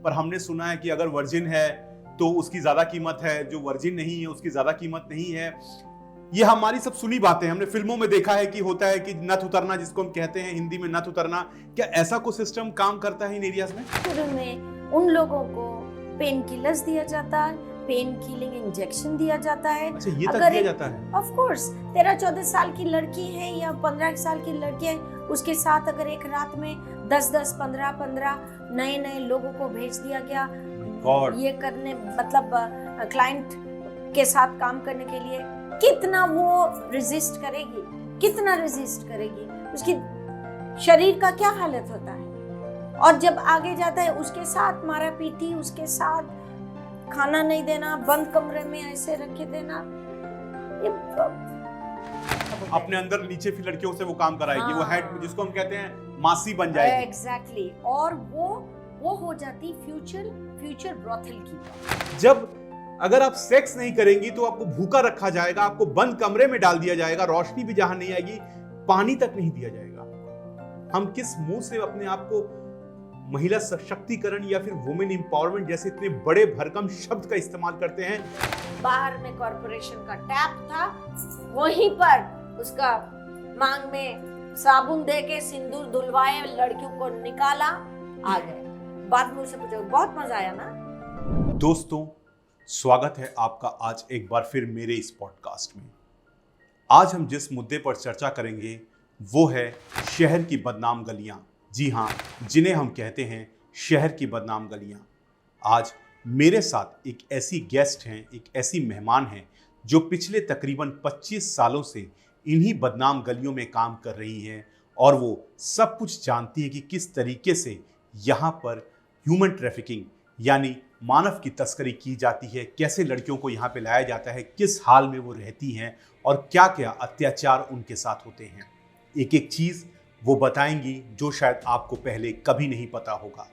पर हमने सुना है कि अगर वर्जिन है तो उसकी ज्यादा कीमत है, जो वर्जिन नहीं है उसकी ज्यादा कीमत नहीं है। ये हमारी सब सुनी बातें, हमने फिल्मों में देखा है कि होता है कि नथ उतरना, जिसको हम कहते हैं हिंदी में नथ उतरना। क्या ऐसा कोई सिस्टम काम करता है इन एरियाज में? शुरू में उन लोगों को पेन किलर्स दिया जाता है, पेन किलिंग इंजेक्शन दिया जाता है। अच्छा, ये तक अगर दिया जाता है? ऑफ कोर्स 13-14 साल की लड़की है या 15 साल की लड़की है, उसके साथ अगर एक रात में 10-10, 15-15 नए लोगों को भेज दिया गया God. ये करने, मतलब क्लाइंट के साथ काम करने के लिए, कितना वो रेजिस्ट करेगी, कितना रेजिस्ट करेगी, उसकी शरीर का क्या हालत होता है। और जब आगे जाता है उसके साथ मारा पीटी, उसके साथ खाना नहीं देना, बंद कमरे में ऐसे रख के देना, ये अपने अंदर नीचे की लड़कियों से वो काम कराएगी। हाँ। वो हेड, जिसको हम कहते हैं मासी बन जाएगी। एग्जैक्टली। और वो हो जाती फ्यूचर ब्रॉथल की। जब अगर आप सेक्स नहीं करेंगी तो आपको भूखा रखा जाएगा, आपको बंद कमरे में डाल दिया जाएगा, रोशनी भी जहां नहीं आएगी, पानी तक नहीं दिया जाएगा। हम किस मुंह से अपने आप को महिला सशक्तिकरण या फिर वुमेन एम्पावरमेंट जैसे इतने बड़े भरकम शब्द का इस्तेमाल करते हैं? बाहर में कॉर्पोरेशन का टैप था, वहीं पर उसका मांग में साबुन दे के सिंदूर धुलवाए, लड़कियों को निकाला, आ गए। बाद में उसे पूछो, बहुत मजा आया ना? दोस्तों, स्वागत है आपका आज एक बार फिर मेरे इस पॉडकास्ट में। आज हम जिस मुद्दे पर चर्चा करेंगे वो है शहर की बदनाम गलियां। जी हाँ, जिन्हें हम कहते हैं शहर की बदनाम गलियां। आज मेरे साथ एक ऐसी गेस्ट हैं, एक ऐसी मेहमान हैं जो पिछले तकरीबन 25 सालों से इन्हीं बदनाम गलियों में काम कर रही हैं और वो सब कुछ जानती हैं कि किस तरीके से यहाँ पर ह्यूमन ट्रैफिकिंग यानी मानव की तस्करी की जाती है, कैसे लड़कियों को यहाँ पे लाया जाता है, किस हाल में वो रहती हैं और क्या क्या अत्याचार उनके साथ होते हैं। एक एक चीज़ वो बताएंगी जो शायद आपको पहले कभी नहीं पता होगा।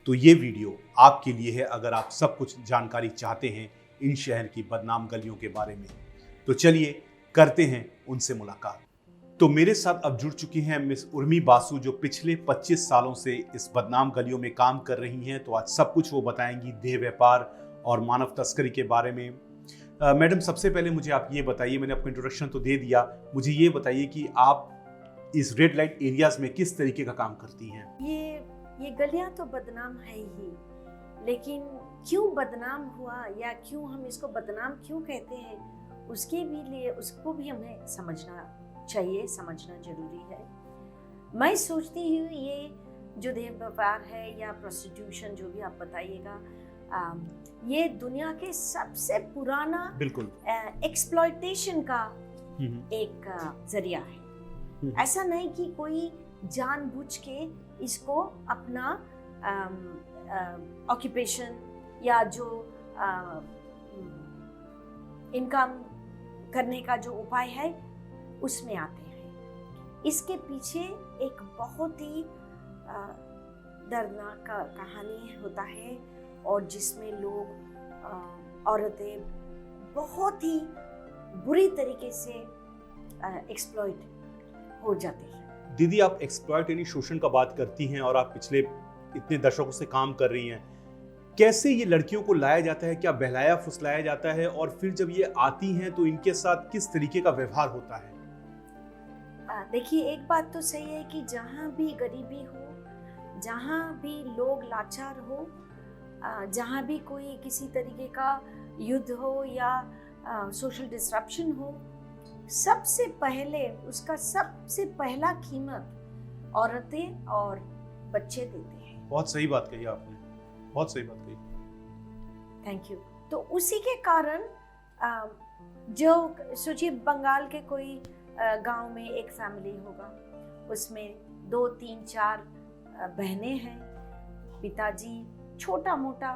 तो ये वीडियो आपके लिए है अगर आप सब कुछ जानकारी चाहते हैं इन शहर की बदनाम गलियों के बारे में। तो चलिए करते हैं उनसे मुलाकात। तो मेरे साथ अब जुड़ चुकी हैं मिस उर्मी बासु, जो पिछले 25 सालों से इस बदनाम गलियों में काम कर रही हैं। तो आज सब कुछ वो बताएंगी देह व्यापार और मानव तस्करी के बारे में। मैडम, सबसे पहले मुझे आप ये बताइए, मैंने आपको इंट्रोडक्शन तो दे दिया, मुझे ये बताइए कि आप इस रेड लाइट एरियाज में किस तरीके का काम करती हैं? ये गलियां तो बदनाम है ही, लेकिन क्यों बदनाम हुआ या क्यों हम इसको बदनाम क्यों कहते हैं, उसके भी लिए उसको भी हमें समझना चाहिए, समझना जरूरी है। मैं सोचती हूँ ये जो देह व्यापार है या प्रोस्टिट्यूशन, जो भी आप बताइएगा, ये दुनिया के सबसे पुराना बिल्कुल एक्सप्लॉयटेशन का एक जरिया है। ऐसा नहीं कि कोई जानबूझ के इसको अपना ऑक्यूपेशन या जो इनकम करने का जो उपाय है उसमें आते हैं। इसके पीछे एक बहुत ही दर्दनाक कहानी होता है और जिसमें लोग, औरतें बहुत ही बुरी तरीके से एक्सप्लॉइट हो जाती है। दीदी, आप एक्सप्लॉइट यानी शोषण का बात करती हैं और आप पिछले इतने दशकों से काम कर रही हैं। कैसे ये लड़कियों को लाया जाता है, क्या बहलाया फुसलाया जाता है, और फिर जब ये आती हैं तो इनके साथ किस तरीके का व्यवहार होता है? देखिए, एक बात तो सही है कि जहाँ भी गरीबी हो, जहाँ भी लोग लाचार हो, जहाँ भी कोई किसी तरीके का युद्ध हो या सोशल डिसरप्शन हो, सबसे पहले उसका सबसे पहला कीमत औरतें और बच्चे देते हैं। बहुत सही बात कही आपने, बहुत सही बात कही। Thank you. तो उसी के कारण जो सोचिए, बंगाल के कोई गांव में एक फैमिली होगा, उसमें 2, 3, 4 बहनें हैं, पिताजी छोटा मोटा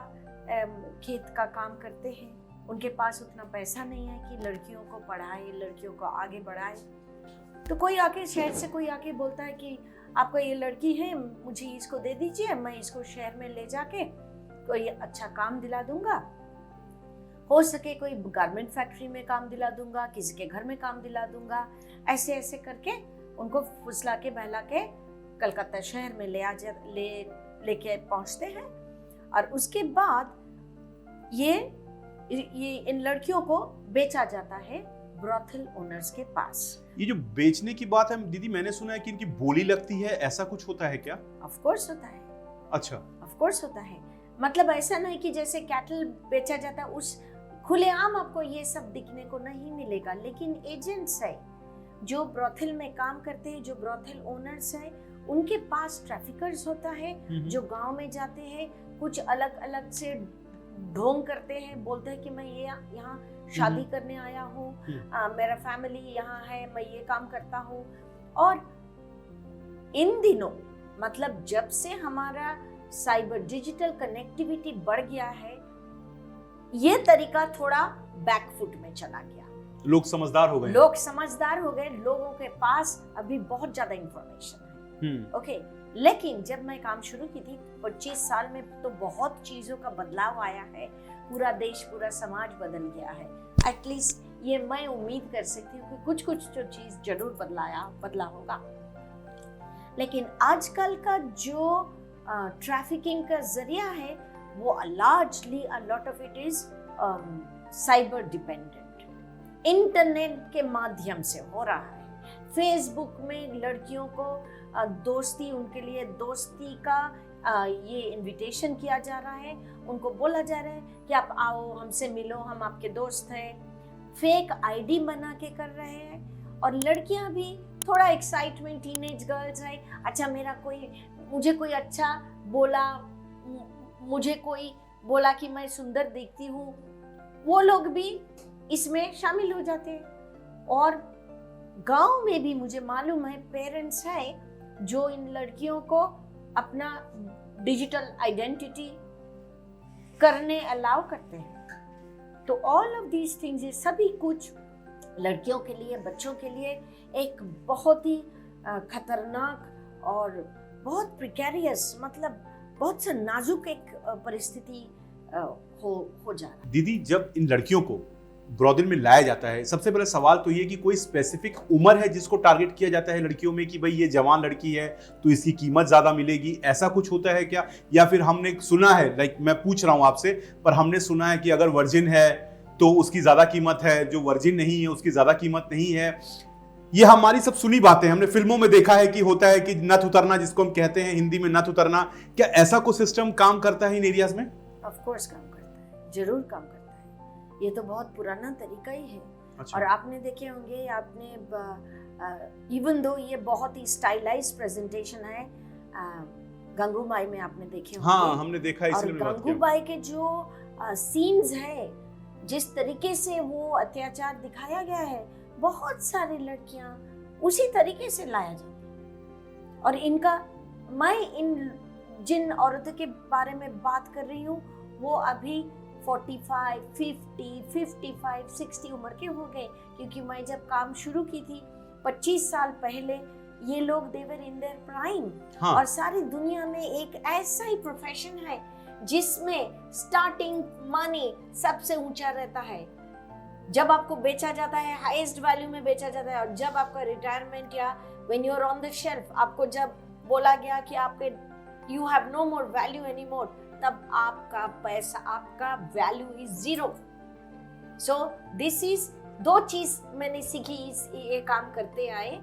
खेत का काम करते हैं, उनके पास उतना पैसा नहीं है कि लड़कियों को पढ़ाए, लड़कियों को आगे बढ़ाए। तो कोई आके, शहर से कोई आके बोलता है कि आपको ये लड़की है, मुझे इसको दे दीजिए, मैं इसको शहर में ले जाके कोई अच्छा काम दिला दूंगा, हो सके कोई गारमेंट फैक्ट्री में काम दिला दूंगा, किसी के घर में काम दिला दूंगा। ऐसे ऐसे करके उनको फुसला के बहला के कलकत्ता शहर में लेके पहुंचते हैं और उसके बाद ये इन लड़कियों को बेचा जाता है ब्रॉथल ओनर्स के पास। ये जो बेचने की बात है दीदी, मैंने सुना है कि इनकी बोली लगती है, ऐसा कुछ होता है क्या? ऑफ कोर्स होता है। अच्छा, ऑफ कोर्स होता है। मतलब ऐसा नहीं कि जैसे कैटल बेचा जाता है उस खुलेआम आपको ये सब दिखने को नहीं मिलेगा, लेकिन एजेंट्स है जो ब्रॉथल में काम करते हैं, जो ब्रॉथल ओनर्स है, उनके पास ट्रैफिकर्स होता है जो गांव में जाते हैं, कुछ अलग अलग से ढोंग करते हैं, बोलते हैं कि मैं ये यहाँ शादी करने आया हूँ, मेरा फैमिली यहाँ है, मैं ये काम करता हूँ। और इन दिनों मतलब जब से हमारा साइबर डिजिटल कनेक्टिविटी बढ़ गया है, ये तरीका थोड़ा बैकफुट में चला गया। लोग समझदार हो गए। लोगों के पास अभी बहुत ज्यादा इंफॉर्मेशन है। ओके, लेकिन जब मैं काम शुरू की थी 25 साल में तो बहुत चीजों का बदलाव आया है। पूरा देश, पूरा समाज बदल गया है। एटलीस्ट ये मैं उम्मीद कर सकती हूँ कि कुछ जो चीज जरूर बदला होगा। लेकिन आजकल का जो ट्रैफिकिंग का जरिया है वो largely a lot of it is cyber dependent, internet के माध्यम से हो रहा है। फेसबुक में लड़कियों को दोस्ती, उनके लिए दोस्ती का ये इनविटेशन किया जा रहा है, उनको बोला जा रहा है कि आप आओ, हमसे मिलो, हम आपके दोस्त हैं। फेक आईडी बना के कर रहे हैं। और लड़कियां भी थोड़ा एक्साइटमेंट, टीनेज गर्ल्स है, अच्छा मुझे कोई अच्छा बोला, मुझे कोई बोला कि मैं सुंदर दिखती हूँ, वो लोग भी इसमें शामिल हो जाते हैं। और गांव में भी मुझे मालूम है पेरेंट्स हैं जो इन लड़कियों को अपना डिजिटल आइडेंटिटी करने अलाउ करते हैं। तो ऑल ऑफ दीज थिंग्स, ये सभी कुछ लड़कियों के लिए, बच्चों के लिए एक बहुत ही खतरनाक और बहुत प्रिकेरियस, मतलब बहुत सा नाजुक एक परिस्थिति हो जा रहा है। दीदी, जब इन लड़कियों को ब्रॉथल में लाया जाता है, सबसे पहले सवाल तो ये कि कोई स्पेसिफिक उम्र है जिसको टारगेट किया जाता है लड़कियों में कि भाई ये जवान लड़की है तो इसकी कीमत ज्यादा मिलेगी, ऐसा कुछ होता है क्या? या फिर हमने सुना है, लाइक मैं पूछ रहा हूं आपसे, पर हमने सुना है कि अगर वर्जिन है तो उसकी ज्यादा कीमत है, जो वर्जिन नहीं है उसकी ज्यादा कीमत नहीं है। ये हमारी सब सुनी बातें, हमने फिल्मों में देखा है कि होता है कि नथ उतरना, जिसको हम कहते हैं हिंदी में नथ उतरना। क्या ऐसा कोई सिस्टम काम करता है इन एरियाज में? ऑफ कोर्स काम करता है, जरूर काम करता है। ये तो बहुत पुराना तरीका ही है। अच्छा। और आपने देखे होंगे, आपने इवन दो ये बहुत ही स्टाइलाइज्ड प्रेजेंटेशन है, गंगूबाई में आपने देखे होंगे। हाँ, हमने देखा है, इसलिए और गंगूबाई के जो सीन्स है, जिस तरीके से वो अत्याचार दिखाया गया है, बहुत सारी लड़कियां उसी तरीके से लाया जाता है। और इनका, मैं इन जिन औरतों के बारे में बात कर रही हूँ वो अभी 45, 50, 55, 60 उम्र के हो गए, क्योंकि मैं जब काम शुरू की थी 25 साल पहले, ये लोग देवर इन देयर प्राइम। हाँ। और सारी दुनिया में एक ऐसा ही प्रोफेशन है जिसमें स्टार्टिंग मनी सबसे ऊंचा रहता है। जब आपको बेचा जाता है, हाईएस्ट वैल्यू में बेचा जाता है। और जब आपका रिटायरमेंट या when you are on the shelf, आपको जब बोला गया कि आपके you have no more value any more, तब आपका पैसा, आपका value is zero. So this is दो चीज मैंने सीखी ये काम करते आए।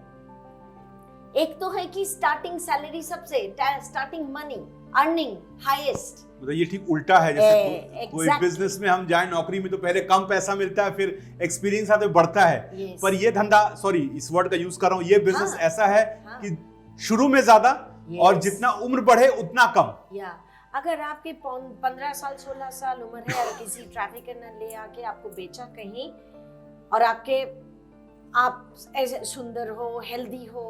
एक तो है कि स्टार्टिंग सैलरी सबसे, स्टार्टिंग मनी अर्निंग हाईएस्ट। मतलब ये ठीक उल्टा है, जैसे कोई बिजनेस में हम जाए नौकरी में तो पहले कम पैसा मिलता है, फिर एक्सपीरियंस आते बढ़ता है। पर ये धंधा, सॉरी इस वर्ड का यूज कर रहा हूँ, ये बिजनेस ऐसा है कि शुरू में ज्यादा और जितना उम्र बढ़े उतना कम। या अगर आपके 15 साल 16 साल उम्र है और किसी ट्रैफिकर ने ले आके आपको बेचा कहीं, और आप ऐसे सुंदर हो, हेल्दी हो,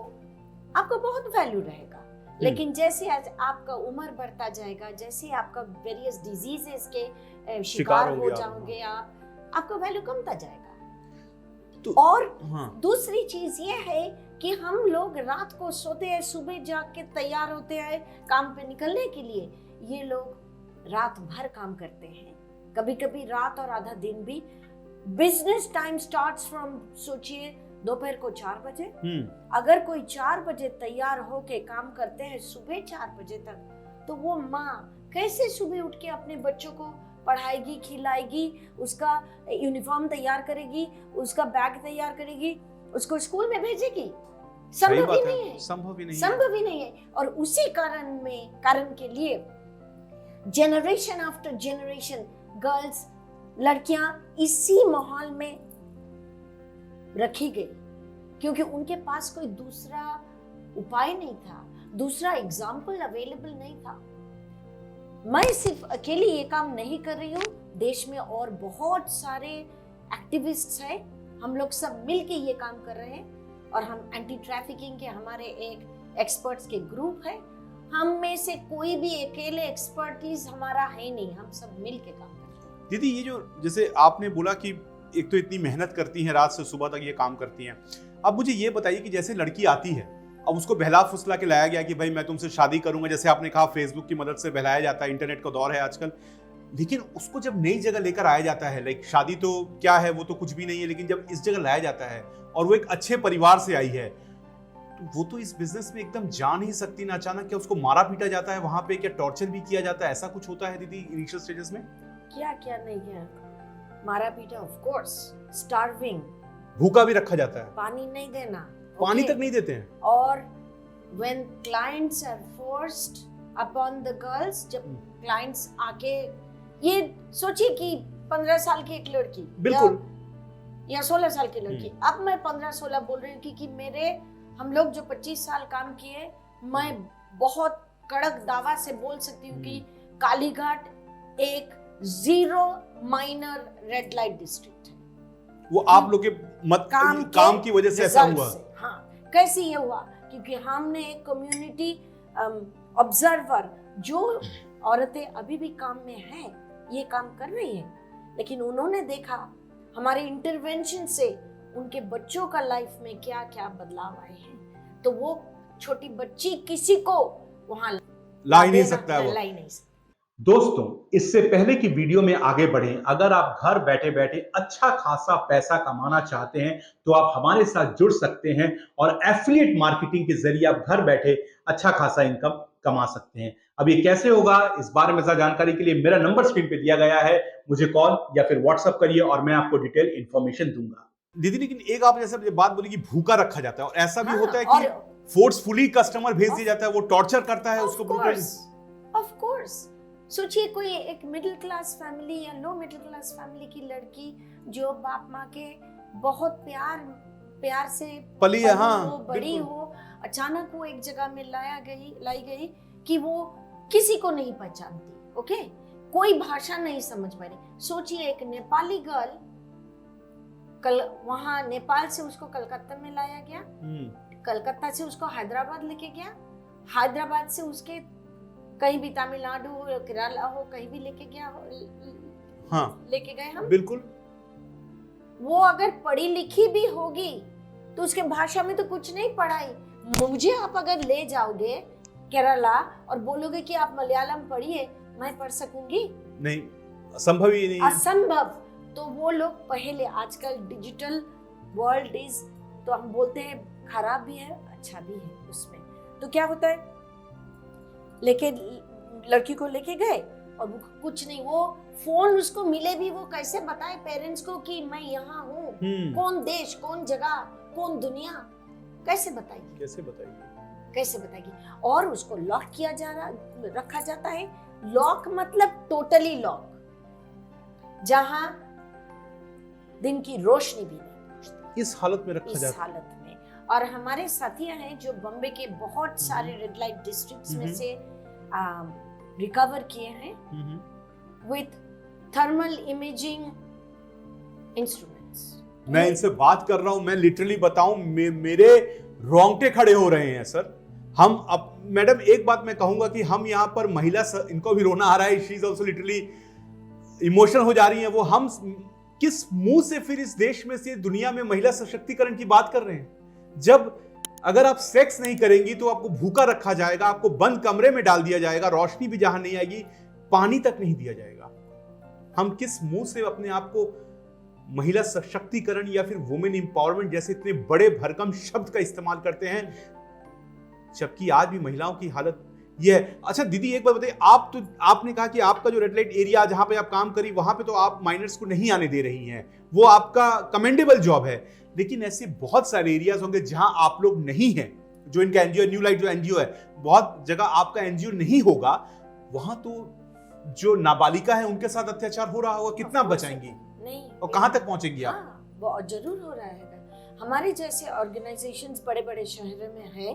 आपको बहुत वैल्यू रहेगा। लेकिन जैसे आज आपका उम्र बढ़ता जाएगा, जैसे आपका वेरियस डिजीजेस के शिकार हो जाओगे आप, आपका वैल्यू कमता जाएगा। तो और दूसरी चीज ये है कि हम लोग रात को सोते हैं, सुबह जाग के तैयार होते हैं काम पे निकलने के लिए। ये लोग रात भर काम करते हैं, कभी कभी रात और आधा दिन भी। बिजनेस टाइम स्टार्ट्स फ्रॉम, सोचिए दोपहर को 4 बजे। अगर कोई 4 बजे तैयार होके काम करते हैं सुबह 4 बजे तक, तो वो माँ कैसे सुबह उठ के अपने बच्चों को पढ़ाएगी, खिलाएगी, उसका यूनिफॉर्म तैयार करेगी, उसका बैग तैयार करेगी, उसको स्कूल में भेजेगी? संभव ही नहीं है, संभव ही नहीं है। और उसी कारण के लिए जनरेशन आफ्टर जनरेशन गर्ल्स, लड़कियां इसी माहौल में रखी गई, क्योंकि उनके पास कोई दूसरा उपाय नहीं था, दूसरा एग्जाम्पल अवेलेबल नहीं था। मैं सिर्फ अकेली ये काम नहीं कर रही हूँ, देश में और बहुत सारे एक्टिविस्ट्स हैं, हम लोग सब मिलके ये काम कर रहे हैं। और हम एंटी ट्रैफिकिंग के हमारे एक एक्सपर्ट्स के ग्रुप है। हम में से कोई भी अकेले एक्सपर्टीज हमारा है नहीं, हम सब मिलके काम करते हैं। दीदी, ये जो जैसे आपने बोला कि एक तो इतनी मेहनत करती हैं, रात से सुबह तक ये काम करती हैं, अब मुझे ये बताइए कि जैसे लड़की आती है, अब उसको बहला फुसला के लाया गया कि भाई मैं तुमसे शादी करूंगा, जैसे आपने कहा फेसबुक की मदद से बहलाया जाता है, इंटरनेट का दौर है आजकल, लेकिन उसको जब नई जगह लेकर आया जाता है, लाइक शादी तो क्या है, वो तो कुछ भी नहीं है, लेकिन जब इस जगह लाया जाता है और वो एक अच्छे परिवार से आई है, तो वो तो इस बिजनेस में एकदम जा नहीं सकती ना। अचानक क्या उसको मारा पीटा जाता है वहां पे, क्या टॉर्चर भी किया जाता है, ऐसा कुछ होता है दीदी इनिशियल स्टेजेस में? क्या क्या नहीं है, मारा पीटा, ऑफ कोर्स, स्टार्विंग, भूखा भी रखा जाता है, पानी नहीं देना, पानी तक नहीं देते हैं। और when clients are forced upon the girls, जब clients आके, ये सोचिए कि 15 साल की एक लड़की बिल्कुल या 16 साल की लड़की, अब मैं 15-16 बोल रही हूँ क्योंकि हम लोग जो 25 साल काम किए, मैं बहुत कड़क दावा से बोल सकती हूँ कि कालीघाट एक 0 माइनर रेड लाइट डिस्ट्रिक्ट है। वो आप लोग के काम की वजह से ऐसा हुआ? हाँ, कैसे ये हुआ? क्योंकि हमने एक कम्युनिटी ऑब्जर्वर, जो औरतें अभी भी काम में हैं, ये काम कर रही हैं, लेकिन उन्होंने देखा हमारे इंटरवेंशन से उनके बच्चों का लाइफ में क्या क्या बदलाव आए हैं, तो वो छोटी बच्ची किसी को वहां ला ही नहीं सकता है, ला ही नहीं सकता। दोस्तों, इससे पहले कि वीडियो में आगे बढ़ें, अगर आप घर बैठे बैठे अच्छा खासा पैसा कमाना चाहते हैं तो आप हमारे साथ जुड़ सकते हैं और एफिलिएट मार्केटिंग के जरिए आप घर बैठे अच्छा खासा इनकम कमा सकते हैं। अब ये कैसे होगा, इस बारे में ज्यादा जानकारी के लिए मेरा नंबर स्क्रीन पे दिया गया है, मुझे कॉल या फिर व्हाट्सएप करिए और मैं आपको डिटेल इंफॉर्मेशन दूंगा। दीदी, लेकिन एक आप जैसे बात बोली कि भूखा रखा जाता है, और ऐसा भी होता है कि फोर्सफुली कस्टमर भेज दिया जाता है, वो टॉर्चर करता है उसको। ऑफ कोर्स, सोचिए कोई एक मिडिल क्लास फैमिली या लो मिडिल क्लास फैमिली की लड़की जो बाप माँ के बहुत प्यार से पली है, हाँ, बड़ी हो, अचानक वो एक जगह में लाई गई कि वो किसी को नहीं पहचानती, ओके, कोई भाषा नहीं समझ पा रही। सोचिए एक नेपाली गर्ल, वहां नेपाल से उसको कलकत्ता में लाया गया, कलकत्ता से उसको हैदराबाद लेके गया, हैदराबाद से उसके कहीं भी तमिलनाडु हो, केरला हो, कहीं भी लेके गया हो, हाँ, लेके गए हम। बिल्कुल। वो अगर पढ़ी लिखी भी होगी तो उसके भाषा में तो कुछ नहीं पढ़ाई। मुझे आप अगर ले जाओगे केरला और बोलोगे कि आप मलयालम पढ़िए, मैं पढ़ सकूंगी? नहीं, असंभव ही नहीं, असंभव। तो वो लोग पहले, आजकल डिजिटल वर्ल्ड इज, तो हम बोलते हैं खराब भी है अच्छा भी है उसमें। तो क्या होता है, लेके लड़की को लेके गए और वो कुछ नहीं, वो फोन उसको मिले भी, वो कैसे बताए पेरेंट्स को कि मैं यहाँ हूँ, कौन देश, कौन जगह, कौन दुनिया, कैसे बताएगी? और उसको लॉक किया रखा जाता है। लॉक मतलब टोटली लॉक, जहां दिन की रोशनी भी नहीं, इस हालत में रखा जाता है। इस हालत में। और हमारे साथियां हैं जो बॉम्बे के बहुत सारे रेड लाइट डिस्ट्रिक्ट्स में से रिकवर किए हैं विथ थर्मल इमेजिंग इंस्ट्रूमेंट्स। मैं इनसे बात कर रहा हूं, मैं लिटरली बताऊं, मेरे रोंगटे खड़े हो रहे हैं सर। हम अब मैडम एक बात मैं कहूंगा कि हम यहाँ पर महिला, इनको भी रोना आ रहा है, she is also literally emotional हो जा रही है वो। हम किस मुंह से फिर इस देश में से, दुनिया में महिला सशक्तिकरण की बात कर रहे हैं, जब अगर आप सेक्स नहीं करेंगी तो आपको भूखा रखा जाएगा, आपको बंद कमरे में डाल दिया जाएगा, रोशनी भी जहां नहीं आएगी, पानी तक नहीं दिया जाएगा। हम किस मुंह से अपने आप को महिला सशक्तिकरण या फिर वुमेन एम्पावरमेंट जैसे इतने बड़े भरकम शब्द का इस्तेमाल करते हैं, जबकि आज भी महिलाओं की हालत ये है। अच्छा दीदी एक बात बताइए, आप तो आपने कहा कि आपका जो रेड लाइट एरिया जहां पे आप काम करी वहां पे तो आप माइनर्स को नहीं आने दे रही हैं, वो आपका कमेंडेबल जॉब है, लेकिन ऐसे बहुत सारे एरियाज होंगे जहां आप लोग नहीं हैं, जो इनका एनजीओ न्यू लाइट जो एनजीओ है, बहुत जगह आपका एनजीओ नहीं होगा, वहां तो जो नाबालिका है उनके साथ अत्याचार हो रहा होगा, कितना बचाएंगी नहीं और कहां तक पहुंचेंगी आप? हाँ, बहुत जरूर हो रहा है। हमारे जैसे ऑर्गेनाइजेशंस बड़े बड़े शहरों में है,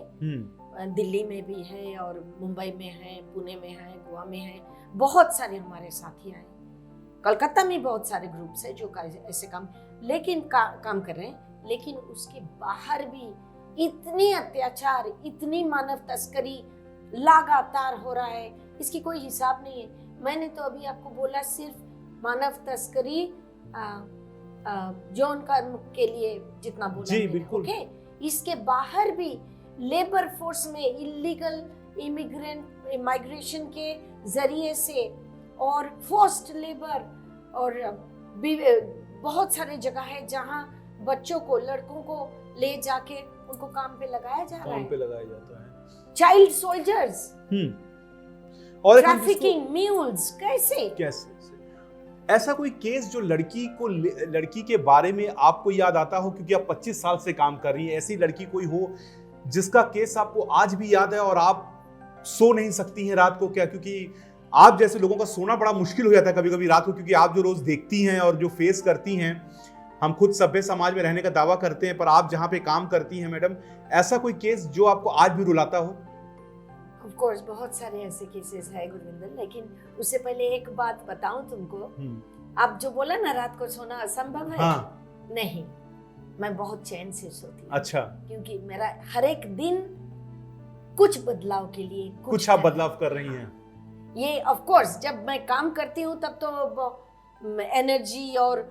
दिल्ली में भी है और मुंबई में है, पुणे में है, गोवा में है, बहुत सारे हमारे साथी हैं। कलकत्ता में बहुत सारे ग्रुप्स है जो ऐसे काम काम कर रहे हैं, लेकिन उसके बाहर भी इतने अत्याचार, इतनी मानव तस्करी लगातार हो रहा है, इसकी कोई हिसाब नहीं है। मैंने तो अभी आपको बोला सिर्फ मानव तस्करी जॉन कर्म के लिए जितना बोला जी बिल्कुल, ओके, इसके बाहर भी लेबर फोर्स में इलीगल इमिग्रेशन के जरिए से और फोर्स्ड लेबर और बहुत सारे जगह है जहां बच्चों को, लड़कों को ले जाके उनको काम पे लगाया जा रहा है, काम पे लगाया जाता है, चाइल्ड सोल्जर्स, और ट्रैफिकिंग, म्यूल्स, कैसे ऐसा कोई केस जो लड़की के बारे में आपको याद आता हो, क्योंकि आप 25 साल से काम कर रही हैं, ऐसी लड़की कोई हो जिसका केस आपको आज भी याद है और आप सो नहीं सकती हैं रात को? क्या क्योंकि आप जैसे लोगों का सोना बड़ा मुश्किल हो जाता है कभी कभी रात को, क्योंकि आप जो रोज देखती हैं और जो फेस करती हैं, हम खुद सभ्य समाज में रहने का दावा करते हैं, पर आप जहां पे काम करती हैं मैडम, ऐसा कोई केस जो आपको आज भी रुलाता हो? ऑफ कोर्स बहुत सारे ऐसे केसेस है गुरविंदर, लेकिन उससे पहले एक बात बताऊं तुमको। आप जो बोला ना रात को सोना असंभव है, हाँ। नहीं, मैं बहुत चैन से सोती हूँ। अच्छा, क्योंकि मेरा हर एक दिन कुछ बदलाव के लिए कुछ आप बदलाव कर रही हैं। ये ऑफ कोर्स जब मैं काम करती हूँ तब तो एनर्जी और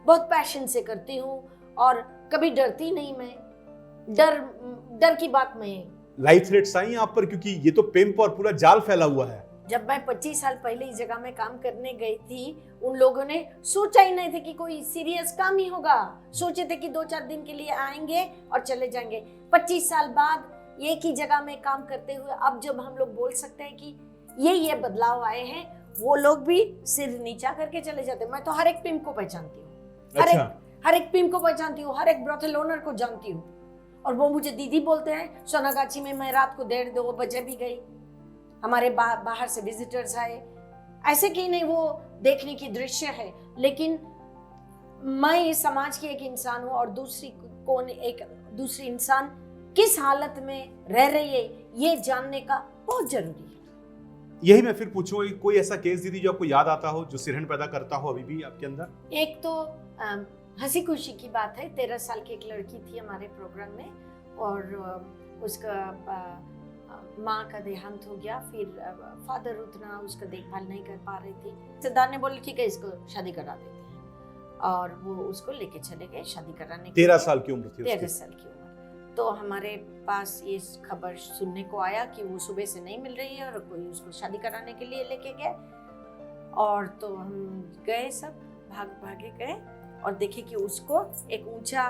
बहुत पैशन से करती हूँ और कभी डरती नहीं। मैं डर की बात नहीं। लाइफ थ्रेट्स आई आप पर, क्योंकि ये तो पिंप और पूरा जाल फैला हुआ है। जब मैं 25 साल पहले इस जगह में काम करने गई थी, उन लोगों ने सोचा ही नहीं थे कि कोई सीरियस काम ही होगा। सोचे थे कि 2-4 दिन के लिए आएंगे और चले जाएंगे। 25 साल बाद एक ही जगह में काम करते हुए अब जब हम लोग बोल सकते हैं कि ये बदलाव आए हैं, वो लोग भी सिर नीचा करके चले जाते। मैं तो हर एक पिंप को पहचानती हूँ, हर एक पिंप को पहचानती हूँ, हर एक ब्रोथल ओनर को जानती हूँ, और वो मुझे दीदी बोलते हैं। सोनागाछी में मैं रात को 1:30-2 बजे भी गई, हमारे बाहर से विजिटर्स आए, ऐसे कि नहीं वो देखने की दृश्य है। लेकिन मैं इस समाज की एक इंसान हूँ और दूसरी इंसान किस हालत में रह रही है ये जानने का बहुत जरूरी है। यही मैं फिर पूछूं, कोई ऐसा केस दीदी जो आपको याद आता हो, जो सिरहन पैदा करता हो अभी भी आपके अंदर? एक तो हंसी खुशी की बात है, 13 साल की एक लड़की थी हमारे प्रोग्राम में और उसका माँ का देहांत हो गया। फिर फादर उतना उसका देखभाल नहीं कर पा रही थी। सरदार ने बोला ठीक है इसको शादी करा देते हैं, और वो उसको लेके चले गए शादी कराने। 13 साल की उम्र थी, 13 साल की उम्र। तो हमारे पास ये खबर सुनने को आया कि वो सुबह से नहीं मिल रही है और कोई उसको शादी कराने के लिए लेके गए। और तो हम गए, सब भागे गए और देखे कि उसको एक ऊंचा,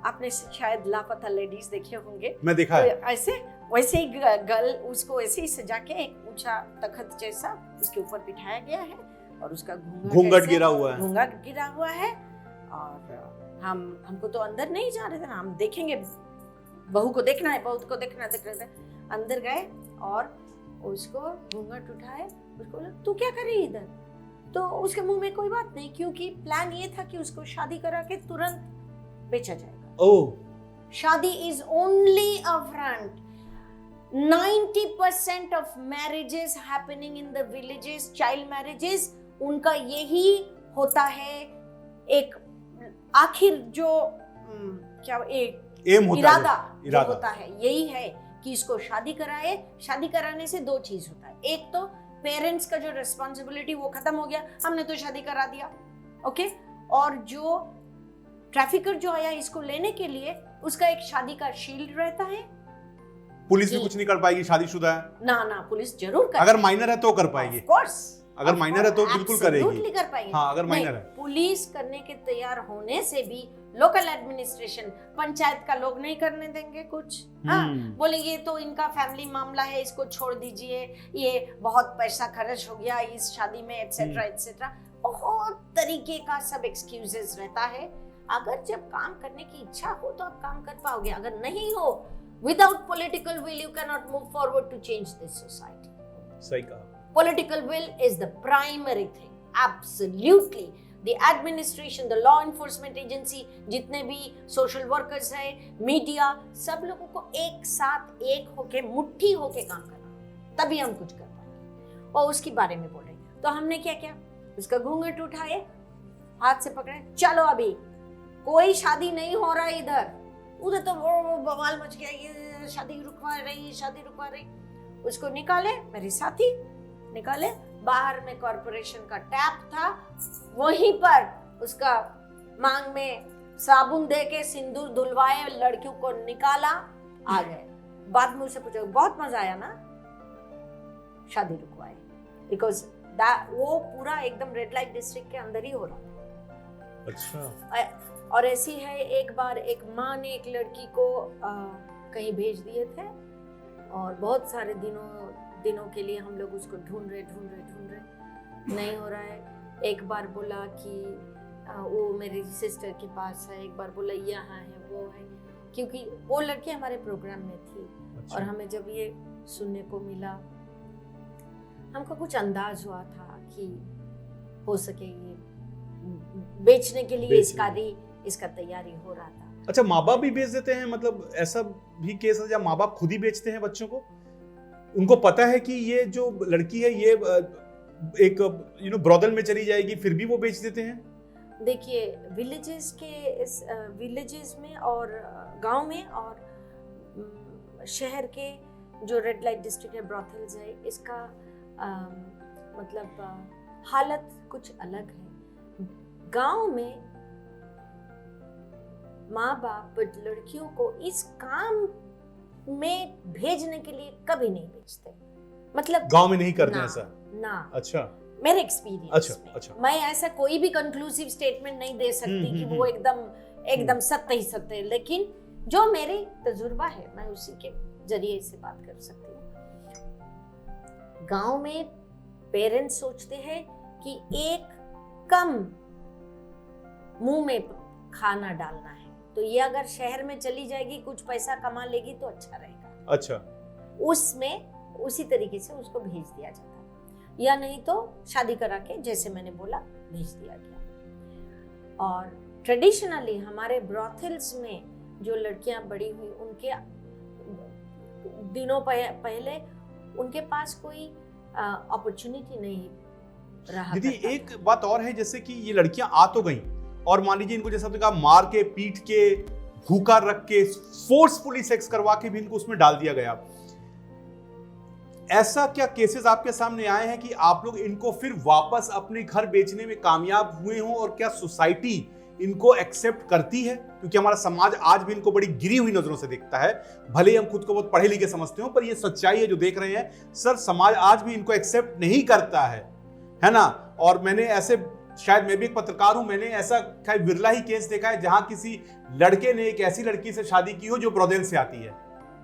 आपने शायद लापता लेडीज देखे होंगे, मैं देखा है, तो ऐसे वैसे ही गल उसको ऐसे ही सजा के एक ऊंचा तख्त जैसा उसके ऊपर बिठाया गया है और उसका घूंघट गिरा हुआ है। और हमको तो अंदर नहीं जा रहे थे ना, हम देखेंगे, बहू को देखना है, अंदर गए और उसको घूंघट उठाए, उसको बोला तू क्या कर रही है इधर? तो उसके मुंह में कोई बात नहीं, क्योंकि प्लान ये था कि उसको शादी करा के तुरंत बेचा जाएगा। ओह, शादी is only a front. 90% of marriages happening in the villages, child marriages, उनका यही होता है। एक आखिर जो क्या एक एम इरादा होता है, यही है कि इसको शादी कराए। शादी कराने से 2 चीज होता है, एक तो पेरेंट्स का जो रिस्पॉन्सिबिलिटी वो खत्म हो गया, हमने तो शादी करा दिया, ओके। और जो ट्रैफिकर जो आया इसको लेने के लिए, उसका एक शादी का शील्ड रहता है। पुलिस भी कुछ नहीं कर पाएगी, शादीशुदा है ना, पुलिस जरूर कर, अगर माइनर है तो कर पाएगी। ऑफ कोर्स अगर माइनर है तो बिल्कुल करेगी। कर पाएंगे। हाँ, अगर माइनर है। पुलिस करने के तैयार होने से भी लोकल एडमिनिस्ट्रेशन, पंचायत का लोग नहीं करने देंगे कुछ। हाँ, बोलेंगे तो इनका फैमिली मामला है, इसको छोड़ दीजिए, ये बहुत पैसा खर्च हो गया इस शादी में, एटसेट्रा एटसेट्रा। बहुत तरीके का सब एक्सक्यूजेस रहता है। अगर जब काम करने की इच्छा हो तो आप काम कर पाओगे, अगर नहीं हो, without political will you can not move forward to change this society. सही कहा। Political will is the primary thing, absolutely. The administration, the law enforcement agency, जितने भी social workers हैं, मीडिया, सब लोगों को एक साथ एक होके, मुट्ठी होके काम करना, तभी हम कुछ कर पाएंगे। और उसके बारे में बोले तो हमने क्या किया, उसका घूंघट उठाए, हाथ से पकड़े, चलो अभी कोई शादी नहीं हो रहा इधर, उधर तो वो बवाल मच गया, ये शादी रुकवा रही। उसको निकाले, मेरे साथी निकाले, बाहर में कॉर्पोरेशन का टैप था, वहीं पर उसका मांग में साबुन दे के सिंदूर धुलवाए, लड़कियों को निकाला, आ गए। बाद में उसे पूछा, बहुत मजा आया ना, शादी रुकवाए, बिकॉज वो पूरा एकदम रेड लाइट डिस्ट्रिक्ट के अंदर ही हो रहा था। अच्छा। और ऐसी है, एक बार एक माँ ने एक लड़की को कहीं भेज दिए थे, और बहुत सारे दिनों के लिए हम लोग उसको ढूंढ रहे, नहीं हो रहा है। एक बार बोला कि वो मेरी सिस्टर के पास है, एक बार बोला यहाँ है, वो है, क्योंकि वो लड़की हमारे प्रोग्राम में थी। अच्छा। और हमें जब ये सुनने को मिला, हमको कुछ अंदाज हुआ था कि हो सके ये बेचने के लिए इसका तैयारी हो रहा था। अच्छा, माँ बाप भी बेच देते हैं? मतलब ऐसा भी केस है जब माँ बाप खुद ही बेचते हैं बच्चों को? उनको पता है कि ये जो लड़की है ये एक ब्रॉदल में चली जाएगी, फिर भी वो बेच देते हैं? देखिए, विलेजेस में और गांव में और शहर के जो रेड लाइट डिस्ट्रिक्ट है, ब्रॉथल्स है, इसका मतलब हालत कुछ अलग है। गांव में माँ बाप लड़कियों को इस काम में भेजने के लिए कभी नहीं भेजते, मतलब गांव में नहीं करते ऐसा ना। अच्छा, मेरे एक्सपीरियंस में। अच्छा। मैं ऐसा कोई भी कंक्लूसिव स्टेटमेंट नहीं दे सकती कि वो एकदम सत्य ही सत्य है, लेकिन जो मेरे तजुर्बा है मैं उसी के जरिए से बात कर सकती हूँ। गांव में पेरेंट्स सोचते हैं कि एक कम मुंह में खाना डालना है, तो ये अगर शहर में चली जाएगी, कुछ पैसा कमा लेगी तो अच्छा रहेगा। अच्छा। उसमें उसी तरीके से उसको भेज दिया जाता है, या नहीं तो शादी करा के, जैसे मैंने बोला, भेज दिया गया। और ट्रेडिशनली हमारे ब्रॉथल्स में जो लड़कियां बड़ी हुई, उनके दिनों पहले उनके पास कोई अपॉर्चुनिटी नहीं रहा। दीदी, एक बात और है, जैसे कि ये लड़कियां आ तो गई और मान लीजिए इनको जैसा आपने कहा मार के, पीट के, भूखा रख के, फोर्सफुली सेक्स करवा के भी इनको उसमें डाल दिया गया। ऐसा क्या केसेस आपके सामने आए हैं कि आप लोग इनको फिर वापस अपने घर बेचने में कामयाब हुए हों, और क्या सोसाइटी इनको एक्सेप्ट करती है? क्योंकि हमारा समाज आज भी इनको बड़ी गिरी हुई नजरों से देखता है, भले ही हम खुद को बहुत पढ़े लिखे समझते हो, पर ये सच्चाई है जो देख रहे हैं सर, समाज आज भी इनको एक्सेप्ट नहीं करता है ना। और मैंने ऐसे, शायद मैं भी एक पत्रकार हूं, मैंने ऐसा खैर विरला ही केस देखा है जहां किसी लड़के ने एक ऐसी लड़की से शादी की हो जो ब्रॉथल से आती है।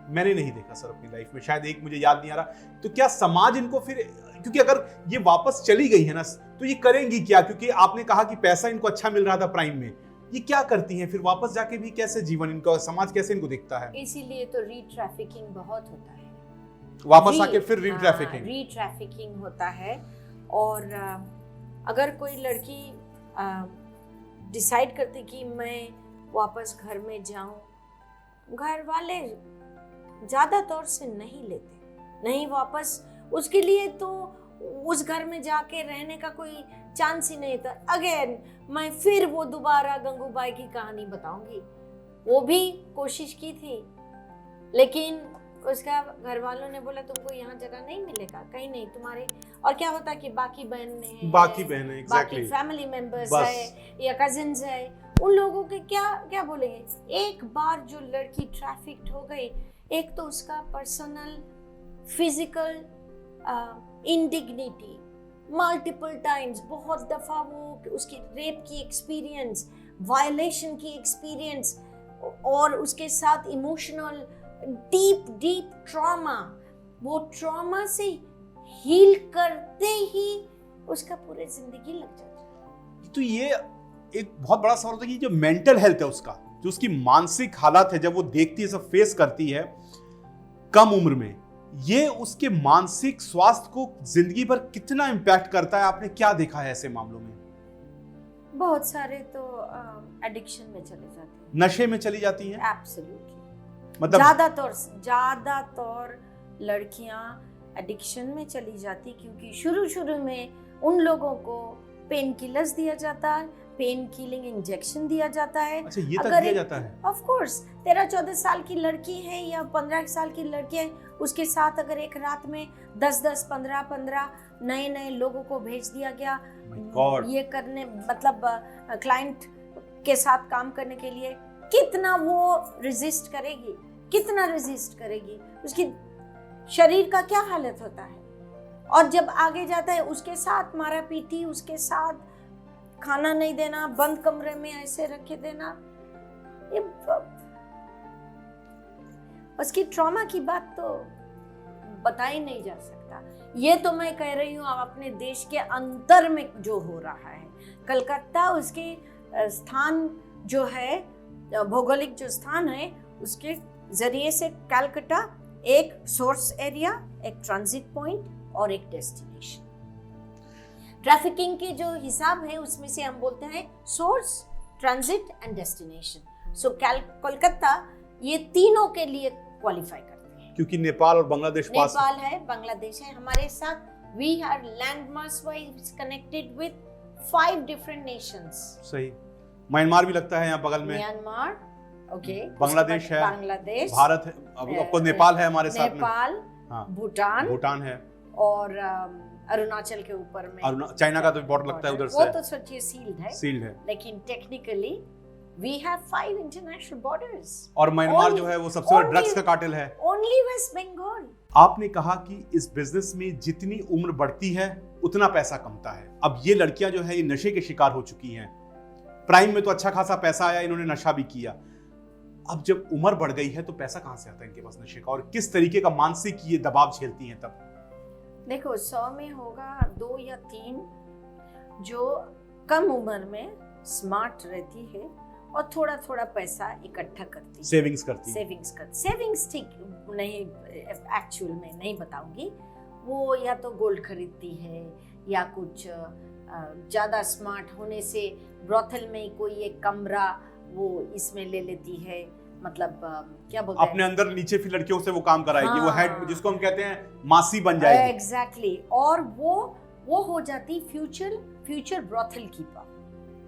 मैंने नहीं देखा सर अपनी लाइफ में, शायद एक मुझे याद नहीं आ रहा। तो क्या समाज इनको फिर, क्योंकि अगर ये वापस चली गई है ना, तो ये करेंगी क्या? क्योंकि आपने कहा कि पैसा इनको अच्छा मिल रहा था प्राइम में, ये क्या करती हैं फिर वापस जाके भी? कैसे जीवन इनका, समाज कैसे इनको देखता है? इसीलिए तो री-ट्रैफिकिंग बहुत होता है, वापस आके फिर री-ट्रैफिकिंग होता है। और अगर कोई लड़की डिसाइड करती कि मैं वापस घर में जाऊं, घर वाले ज्यादा तौर से नहीं लेते, नहीं वापस, उसके लिए तो उस घर में जाके रहने का कोई चांस ही नहीं था। अगेन मैं फिर वो दोबारा गंगूबाई की कहानी बताऊंगी, वो भी कोशिश की थी, लेकिन उसका घर वालों ने बोला तुमको यहाँ जगह नहीं मिलेगा, कहीं नहीं तुम्हारे। और क्या होता कि बाकी बहनें, बाकी फैमिली मेंबर्स है या कजिन्स है, उन लोगों के क्या बोलेंगे। एक बार जो लड़की ट्रैफिक्ड हो गई, एक तो उसका पर्सनल फिजिकल इंडिग्निटी मल्टीपल टाइम्स, बहुत दफा वो उसकी रेप की एक्सपीरियंस, वायलेशन की एक्सपीरियंस, और उसके साथ इमोशनल डीप ट्रॉमा, वो ट्रॉमा से हील करते ही उसका पूरी जिंदगी लग जाती है। तो ये एक बहुत बड़ा सवाल होता है कि जो मेंटल हेल्थ है उसका, जो उसकी मानसिक हालत है, जब वो देखती है, सब फेस करती है कम उम्र में, ये उसके मानसिक स्वास्थ्य को जिंदगी भर कितना इम्पैक्ट करता है? आपने क्या देखा है ऐसे मामलों में? बहुत सारे तो एडिक्शन में चले जाते हैं, नशे में चली जाती हैं। एब्सोल्युटली, मतलब ज्यादातर लड़कियां एडिक्शन में चली जाती, क्योंकि शुरू में उन लोगों को पेन किलर्स दिया जाता है, पेन किलिंग इंजेक्शन दिया जाता है। अच्छा, ये तक दिया जाता है? ऑफ कोर्स, 13-14 साल की लड़की है या 15 साल की लड़की है, उसके साथ अगर एक रात में 10-10, 15-15 नए लोगों को भेज दिया गया ये करने, मतलब क्लाइंट के साथ काम करने के लिए, कितना वो रेजिस्ट करेगी, उसकी शरीर का क्या हालत होता है। और जब आगे जाता है, उसके साथ मारा पीटी, उसके साथ खाना नहीं देना, बंद कमरे में ऐसे रखे देना, ये उसकी ट्रॉमा की बात तो बता ही नहीं जा सकता। ये तो मैं कह रही हूँ अपने देश के अंतर में जो हो रहा है। कलकत्ता उसके स्थान जो है, भौगोलिक जो स्थान है, उसके जरिए से कलकत्ता एक सोर्स एरिया, एक ट्रांजिट पॉइंट और एक डेस्टिनेशन। ट्रैफिकिंग के जो हिसाब है उसमें से हम बोलते हैं सोर्स, ट्रांजिट एंड डेस्टिनेशन। सो कोलकाता ये तीनों के लिए क्वालिफाई करते हैं, क्योंकि नेपाल और बांग्लादेश पास, नेपाल है, बांग्लादेश है हमारे साथ। We are landmarks wise connected with 5 different nations. सही। म्यांमार भी लगता है यहाँ बगल में, म्यांमार, ओके, बांग्लादेश है, बांग्लादेश, भारत है, अब नेपाल है हमारे साथ में, नेपाल, हाँ, भूटान है, और अरुणाचल के ऊपर में चाइना का तो बॉर्डर लगता है उधर से, वो तो सच्ची सील्ड है, लेकिन technically we have 5 international borders. और म्यांमार जो है वो सबसे बड़ा ड्रग्स का कार्टेल है। ओनली वेस्ट बंगाल। आपने कहा कि इस बिजनेस में जितनी उम्र बढ़ती है उतना पैसा कमता है। अब ये लड़कियां जो है ये नशे के शिकार हो चुकी हैं। प्राइम में तो अच्छा खासा पैसा आया, इन्होंने नशा भी किया। अब जब उम्र बढ़ गई है तो पैसा कहां से आता है इनके पास नशे का, और किस तरीके का मानसिक ये दबाव झेलती हैं तब? देखो, 100 में होगा 2 या 3 जो कम उम्र में स्मार्ट रहती है और थोड़ा थोड़ा पैसा इकट्ठा करती है, सेविंग्स ठीक नहीं, एक्चुअल में नहीं बताऊंगी। वो या तो गोल्ड खरीदती है या कुछ ज़्यादा स्मार्ट होने से ब्रोथल में कोई एक कमरा वो इसमें ले लेती है, मतलब क्या बोलते हैं, अपने अंदर नीचे फिर लड़कियों से वो काम कराएगी। हाँ, वो हेड जिसको हम कहते हैं मासी बन जाएगी। एग्जैक्टली। और वो हो जाती फ्यूचर ब्रोथल कीपर।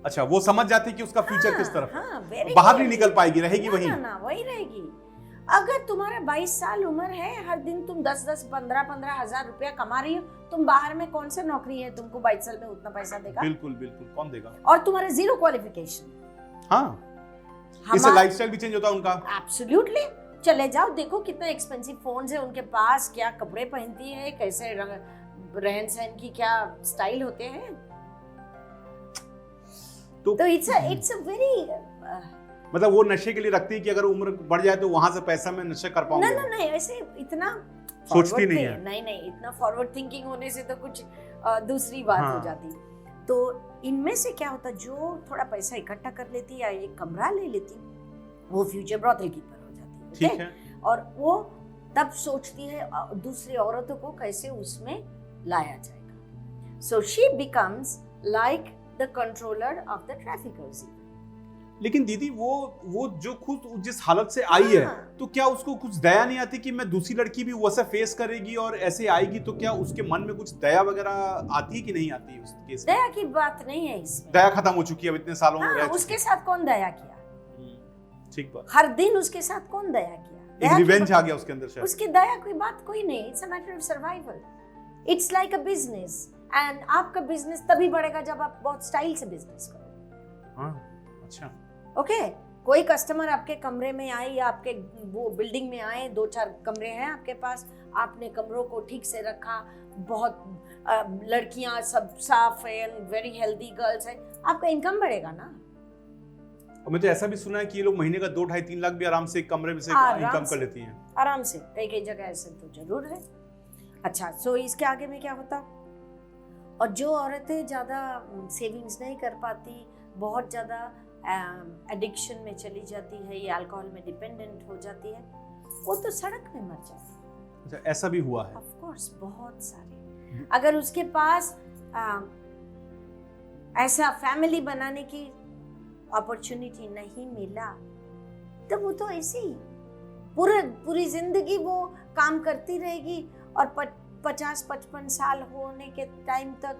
अच्छा, वो समझ जाती कि उसका फ्यूचर किस तरफ है। हाँ, बाहर नहीं निकल पाएगी, रहेगी वहीं। ना, वही रहेगी। अगर तुम्हारा 22 साल उम्र है, हर दिन तुम 10-10, 15-15 हजार रुपया कमा रही हो, तुम बाहर में कौन सा नौकरी है तुमको 22 साल में उतना पैसा देगा? बिल्कुल कौन देगा? और तुम्हारा 0 क्वालिफिकेशन। हाँ, इससे लाइफस्टाइल भी चेंज होता है उनका। एब्सोल्युटली। चले जाओ, देखो कितना एक्सपेंसिव फोन्स है उनके पास, क्या कपड़े पहनती है, कैसे रहन सहन की क्या स्टाइल होते हैं। तो इट्स अ वेरी मतलब वो नशे के लिए रखती है कि अगर उम्र बढ़ जाए तो वहां से पैसा मैं नशा कर पाऊंगा। नहीं, ऐसे इतना सोचती नहीं है। नहीं, इतना फॉरवर्ड थिंकिंग होने से तो कुछ दूसरी बात हो जाती। तो इनमें से क्या होता, जो थोड़ा पैसा इकट्ठा कर लेती या एक कमरा ले लेती, वो फ्यूचर ब्रोथल कीपर हो जाती है, ठीक है? और वो तब सोचती है दूसरी औरतों को कैसे उसमें लाया जाएगा। So she becomes like the controller of the traffickers. लेकिन दीदी वो जो खुद जिस हालत से आई है, तो क्या उसको कुछ दया नहीं आती कि मैं दूसरी लड़की भी वैसा फेस करेगी और ऐसे आएगी, तो क्या उसके मन में कुछ दया वगैरह आती है कि नहीं आती है उस केस में? दया की बात नहीं है इसमें। दया खत्म हो चुकी है, अब इतने सालों में रह चुकी है। उसके साथ कौन दया किया? ठीक बात। हर दिन उसके साथ कौन दया किया? एक रिवेंज आ गया उसके अंदर शायद। उसकी दया कोई बात कोई नहीं। It's a matter of survival. It's like a business, and आपका बिजनेस तभी बढ़ेगा जब आप बहुत स्टाइल से बिजनेस करो। हाँ, अच्छा, ओके। कोई कस्टमर आपके कमरे में आए या आपके वो बिल्डिंग में आए, 2-4 कमरे हैं आपके पास, आपने कमरों को ठीक से रखा, बहुत लड़कियां सब साफ है एंड वेरी हेल्दी गर्ल्स है, आपका इनकम बढ़ेगा ना। और मैं तो ऐसा भी सुना है कि ये लोग महीने का 2-2.5-3 लाख भी आराम से एक कमरे में से इनकम कर लेती हैं। आराम से, कई कई जगह ऐसे तो जरूर है। अच्छा, सो इसके आगे में क्या होता? और जो औरतें ज़्यादा सेविंग्स नहीं कर पाती, बहुत ज़्यादा एडिक्शन में चली जाती है या अल्कोहल में डिपेंडेंट हो जाती है, वो तो सड़क में मर जाती है। अच्छा, ऐसा भी हुआ है? ऑफ कोर्स, बहुत सारे। अगर उसके पास ऐसा फैमिली बनाने की अपॉर्चुनिटी नहीं मिला तो वो तो ऐसे ही पूरी जिंदगी वो काम करती रहेगी और 50-55 साल होने के टाइम तक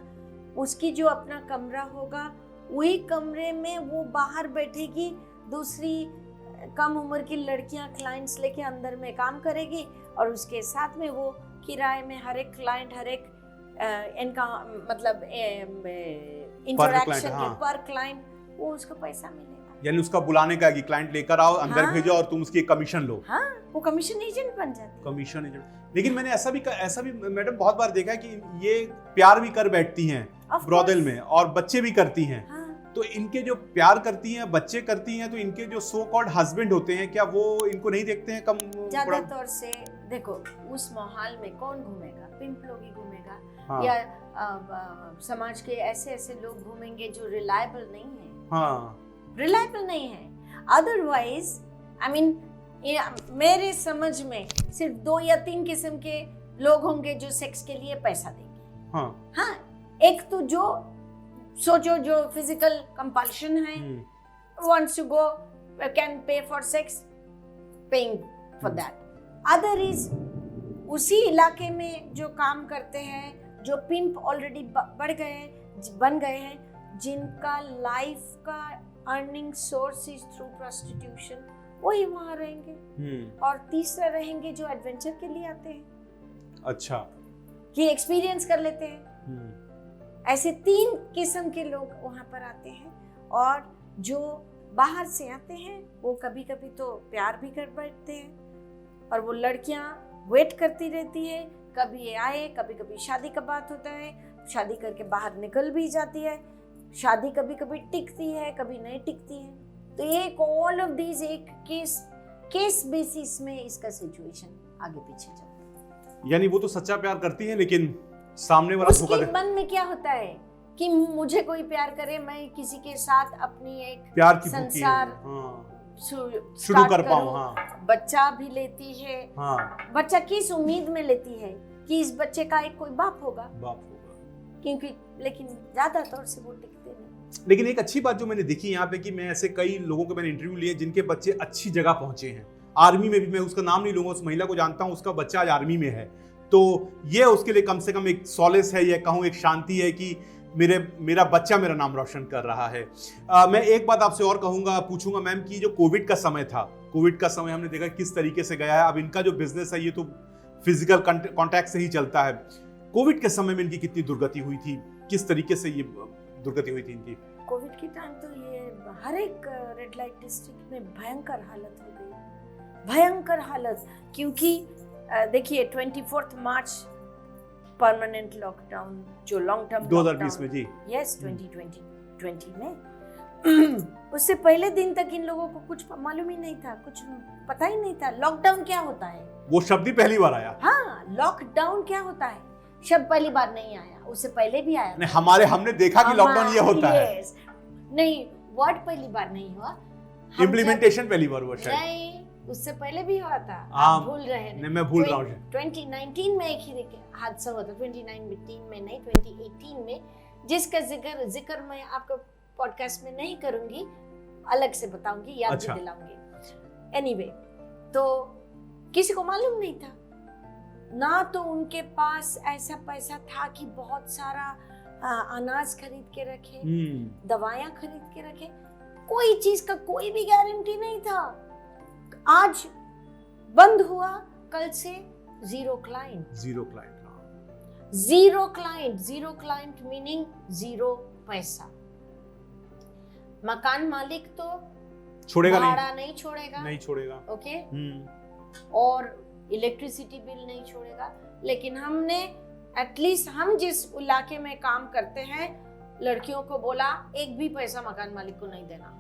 उसकी जो अपना कमरा होगा, वही कमरे में वो बाहर बैठेगी, दूसरी कम उम्र की लड़कियां क्लाइंट्स लेके अंदर में काम करेगी और उसके साथ में वो किराए में हर एक क्लाइंट, हर एक इनका मतलब इंटरेक्शन के पर क्लाइंट वो उसको पैसा मिलेगा। यानी उसका बुलाने का कि क्लाइंट लेकर आओ, अंदर भेजो और तुम उसकी कमीशन लो। हाँ, वो कमीशन एजेंट बन जाते हैं। Commission agent. लेकिन मैंने ऐसा भी मैडम बहुत बार देखा है कि ये प्यार भी कर बैठती हैं ब्रॉदल में और बच्चे भी करती हैं। हाँ। तो इनके जो प्यार करती हैं, बच्चे करती हैं, तो इनके जो सो कॉल्ड हस्बैंड होते हैं, क्या वो इनको नहीं देखते हैं? कम ज्यादा तौर से देखो, उस माहौल में कौन घूमेगा? पिंप लोग ही घूमेगा। हाँ। या समाज के ऐसे लोग घूमेंगे जो रिलायबल नहीं है। हाँ, रिलायबल नहीं है। अदरवाइज आई मीन मेरे समझ में सिर्फ 2 या 3 किस्म के लोग होंगे जो सेक्स के लिए पैसा देंगे। हाँ, एक तो जो सोचो जो फिजिकल कंपल्शन है, wants to go can pay for sex, paying for that. Other is उसी इलाके में जो काम करते हैं, जो पिंप ऑलरेडी बन गए हैं, जिनका लाइफ का earning source is through prostitution, वही वहाँ रहेंगे। और तीसरा रहेंगे जो एडवेंचर के लिए आते हैं। अच्छा, कि एक्सपीरियंस कर लेते हैं। ऐसे 3 किस्म के लोग वहाँ पर आते हैं। और जो बाहर से आते हैं वो कभी कभी तो प्यार भी कर बैठते हैं और वो लड़कियाँ वेट करती रहती है, कभी ये आए, कभी कभी शादी का बात होता है, शादी करके बाहर निकल भी जाती है, शादी कभी कभी टिकती है, कभी नहीं टिकती है। तो ये ऑल ऑफ दीज एक केस बेसिस में इसका सिचुएशन आगे पीछे चलता है। यानी वो तो सच्चा प्यार करती है, लेकिन सामने वाला धोखा दे। उसके मन में क्या होता है कि मुझे कोई प्यार करे, मैं किसी के साथ अपनी एक प्यार की संसार शुरू कर पाऊं। हाँ, बच्चा भी लेती है। हाँ, बच्चा किस उम्मीद में लेती है कि इस बच्चे का एक कोई बाप होगा, क्योंकि लेकिन ज्यादा तौर से वो टिकते नहीं। लेकिन एक अच्छी बात जो मैंने देखी यहाँ पे कि मैं ऐसे कई लोगों के मैंने इंटरव्यू लिए जिनके बच्चे अच्छी जगह पहुंचे हैं। आर्मी में भी, मैं उसका नाम नहीं लूंगा, उस महिला को जानता हूँ, उसका बच्चा आज आर्मी में है। तो ये उसके लिए कम से कम एक सॉलेस है, या कहूँ एक शांति है कि मेरा बच्चा मेरा नाम रोशन कर रहा है। मैं एक बात आपसे और पूछूंगा मैम कि जो कोविड का समय था, कोविड का समय हमने देखा किस तरीके से गया है। अब इनका जो बिजनेस है ये तो फिजिकल कॉन्टैक्ट से ही चलता है। कोविड के समय में इनकी कितनी दुर्गति हुई थी, किस तरीके से ये दुर्गति हुई थी इनकी? कोविड के टाइम तो ये हर एक रेड लाइट डिस्ट्रिक्ट में भयंकर हालत हो गई, भयंकर हालत। क्योंकि देखिए 24 मार्च परमानेंट लॉकडाउन, जो लॉन्ग टर्म 2020 में जी, यस 2020 में उससे पहले दिन तक इन लोगों को कुछ मालूम ही नहीं था, कुछ पता ही नहीं था लॉकडाउन क्या होता है। वो शब्द ही पहली बार आया। हाँ, लॉकडाउन क्या होता है शब्द पहली बार नहीं आया, उससे पहले भी आया। नहीं, हमने देखा कि लॉकडाउन ये होता है। नहीं, वर्ड पहली बार नहीं हुआ, इम्प्लीमेंटेशन पहली बार हुआ शायद। नहीं, उससे पहले भी हुआ था। आप भूल रहे हैं। नहीं, मैं भूल रहा हूँ। 2019 में एक ही हादसा हुआ था, 2019 में नहीं, 2018 में, जिसका जिक्र मैं आपको पॉडकास्ट में नहीं करूंगी, अलग से बताऊंगी, याद भी दिलाऊंगी। एनीवे, तो किसी को मालूम नहीं था ना, तो उनके पास ऐसा पैसा था कि बहुत सारा अनाज खरीद के रखे, दवाइयां खरीद के रखे, कोई चीज का कोई भी गारंटी नहीं था। आज बंद हुआ, कल से जीरो क्लाइंट मीनिंग जीरो पैसा। मकान मालिक तो छोड़ेगा भाड़ा नहीं छोड़ेगा, ओके, और इलेक्ट्रिसिटी बिल नहीं छोड़ेगा। लेकिन हमने एटलीस्ट हम जिस इलाके में काम करते हैं, लड़कियों को बोला एक भी पैसा मकान मालिक को नहीं देना,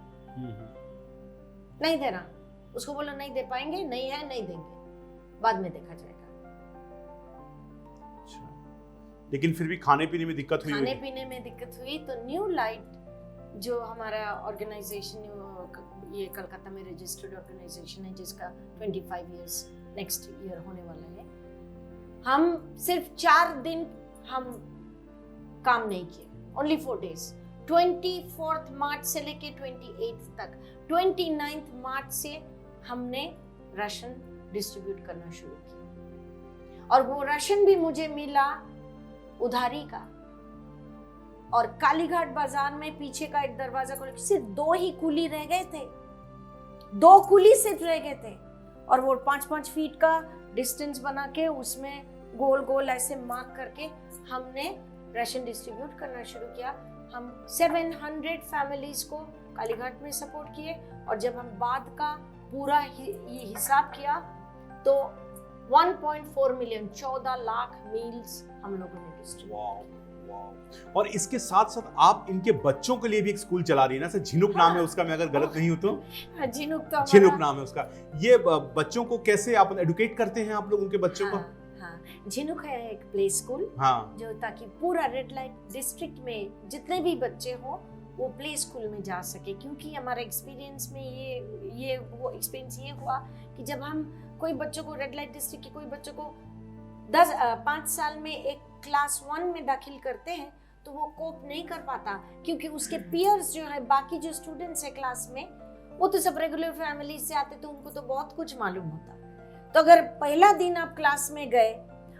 नहीं देना। उसको बोला नहीं दे पाएंगे, नहीं है नहीं देंगे, बाद में देखा जाएगा। लेकिन फिर भी खाने पीने में दिक्कत हुई? खाने पीने में दिक्कत हुई तो न्यू लाइट जो हमारा ऑर्गेनाइजेशन, ये कलकत्ता में रजिस्टर्ड ऑर्गेनाइजेशन है जिसका 25 इयर्स नेक्स्ट ईयर होने वाला है, हम सिर्फ 4 दिन हम काम नहीं किए, ओनली 4 days। 24 मार्च से लेके 28 तक, 29 मार्च से हमने राशन डिस्ट्रीब्यूट करना शुरू किया। और वो राशन भी मुझे मिला उधारी का। और कालीघाट बाजार में पीछे का एक दरवाजा खोल के सिर्फ 2 ही कूली रह गए थे, 2 कूली सिर्फ रह गए थे। और वो 5-5 फीट का डिस्टेंस बना के उसमें गोल गोल ऐसे मार्क करके हमने राशन डिस्ट्रीब्यूट करना शुरू किया। हम 700 फैमिलीज को कालीघाट में सपोर्ट किए। और जब हम बाद का पूरा ये हिसाब किया तो 1.4 मिलियन, 14 लाख मील्स हम लोगों ने डिस्ट्रीब्यूट। और इसके साथ साथ आप इनके बच्चों के लिए भी एक स्कूल चला रही है ना सर, झिनुक नाम है उसका, मैं अगर गलत नहीं हूँ तो? झिनुक नाम है उसका। ये बच्चों को कैसे आप एडुकेट करते हैं आप लोग उनके बच्चों को? झिनुक है एक प्ले स्कूल, जो ताकि पूरा रेड लाइट डिस्ट्रिक्ट में जितने भी बच्चे हों वो प्ले स्कूल में जा सके। क्योंकि हमारे एक्सपीरियंस में ये वो एक्सपीरियंस ये हुआ कि जब हम कोई बच्चों को रेड लाइट डिस्ट्रिक्ट के कोई बच्चों को 5 साल में एक क्लास 1 में दाखिल करते हैं तो वो कोप नहीं कर पाता, क्योंकि उसके पीयर्स जो है, बाकी जो स्टूडेंट्स है क्लास में, वो तो सब रेगुलर फैमिली से आते, तो उनको तो बहुत कुछ मालूम होता। तो अगर पहला दिन आप क्लास में गए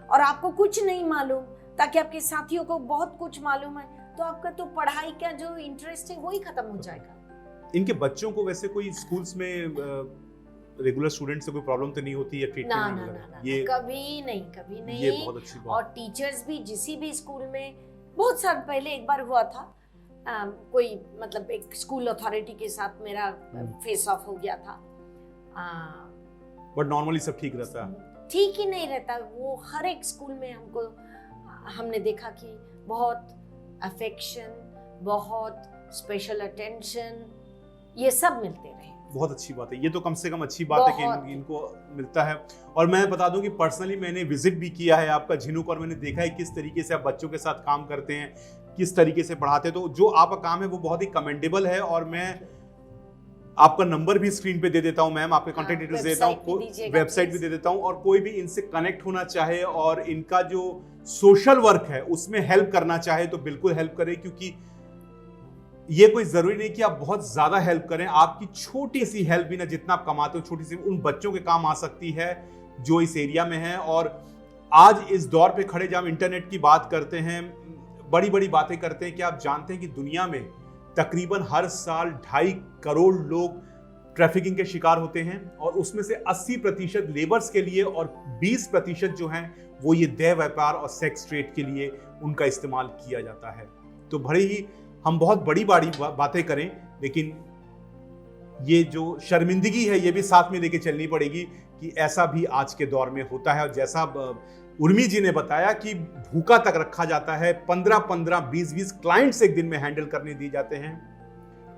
और आपको कुछ नहीं मालूम, ताकि आपके साथियों को बहुत कुछ मालूम है, तो आपका तो पढ़ाई का जो इंटरेस्ट है वही खत्म हो जाएगा। इनके बच्चों को वैसे कोई स्कूल्स में रेगुलर स्टूडेंट से कोई प्रॉब्लम तो नहीं होती है ट्रीटमेंट में? ना, ये कभी नहीं। ये बहुत अच्छी बात। और टीचर्स भी जिस भी स्कूल में, बहुत साल पहले एक बार हुआ था, कोई मतलब एक स्कूल अथॉरिटी के साथ मेरा फेस ऑफ हो गया था। बट नॉर्मली सब ठीक रहता है? ठीक ही नहीं रहता वो। हर एक स्कूल में हमने देखा कि बहुत अफेक्शन, बहुत स्पेशल अटेंशन, ये सब मिलते रहे। बहुत अच्छी बात है, ये तो कम से कम अच्छी बात है कि इनको मिलता है। और मैं बता दूं कि पर्सनली मैंने विजिट भी किया है आपका झिनुक, और मैंने देखा है किस तरीके से आप बच्चों के साथ काम करते हैं, किस तरीके से पढ़ाते हैं। तो जो आपका काम है वो बहुत ही कमेंडेबल है। और मैं आपका नंबर भी स्क्रीन पे दे देता हूं मैम, आपके कॉन्टैक्ट डिटेल्स देता हूं, वेबसाइट भी दे देता हूं। और कोई भी इनसे कनेक्ट होना चाहे और इनका जो सोशल वर्क है उसमें हेल्प करना चाहे तो बिल्कुल हेल्प करें, क्योंकि ये कोई जरूरी नहीं कि आप बहुत ज्यादा हेल्प करें। आपकी छोटी सी हेल्प भी ना, जितना आप कमाते हो छोटी सी, उन बच्चों के काम आ सकती है जो इस एरिया में है। और आज इस दौर पे खड़े जब हम इंटरनेट की बात करते हैं, बड़ी बड़ी बातें करते हैं, कि आप जानते हैं कि दुनिया में तकरीबन हर साल 2.5 करोड़ लोग ट्रैफिकिंग के शिकार होते हैं, और उसमें से 80% लेबर्स के लिए और 20% जो हैं वो ये देह व्यापार और सेक्स ट्रेड के लिए उनका इस्तेमाल किया जाता है। तो भले ही हम बहुत बड़ी बातें करें, लेकिन ये जो शर्मिंदगी है ये भी साथ में लेके चलनी पड़ेगी कि ऐसा भी आज के दौर में होता है। और जैसा उर्मी जी ने बताया कि भूखा तक रखा जाता है, 15-15, 20-20 क्लाइंट्स एक दिन में हैंडल करने दिए जाते हैं,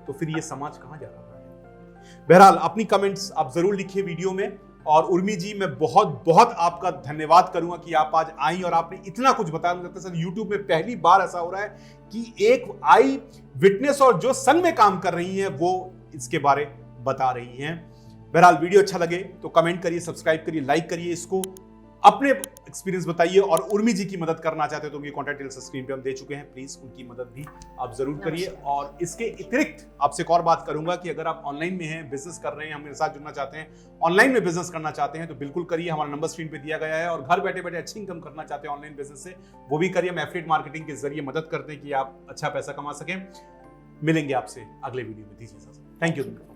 तो फिर ये समाज कहां जा रहा है? बहरहाल अपनी कमेंट्स आप जरूर लिखिए वीडियो में। और उर्मी जी, मैं बहुत बहुत आपका धन्यवाद करूंगा कि आप आज आई और आपने इतना कुछ बताया। मुझे लगता है यूट्यूब में पहली बार ऐसा हो रहा है कि एक आई विटनेस और जो संग में काम कर रही हैं वो इसके बारे बता रही हैं। बहरहाल वीडियो अच्छा लगे तो कमेंट करिए, सब्सक्राइब करिए, लाइक करिए, इसको अपने एक्सपीरियंस बताइए। और उर्मी जी की मदद करना चाहते हो तो उनके कॉन्टैक्ट डिटेल्स स्क्रीन पे हम दे चुके हैं, प्लीज उनकी मदद भी आप जरूर करिए। और इसके अतिरिक्त आपसे एक और बात करूंगा कि अगर आप ऑनलाइन में हैं, बिजनेस कर रहे हैं, हमारे साथ जुड़ना चाहते हैं, ऑनलाइन में बिजनेस करना चाहते हैं, तो बिल्कुल करिए। हमारा नंबर स्क्रीन पे दिया गया है। और घर बैठे बैठे अच्छी इनकम करना चाहते हैं ऑनलाइन बिजनेस से, वो भी करिए। हम एफिलिएट मार्केटिंग के जरिए मदद करते हैं कि आप अच्छा पैसा कमा सकें। मिलेंगे आपसे अगले वीडियो में, दीजिए इजाजत। Thank you.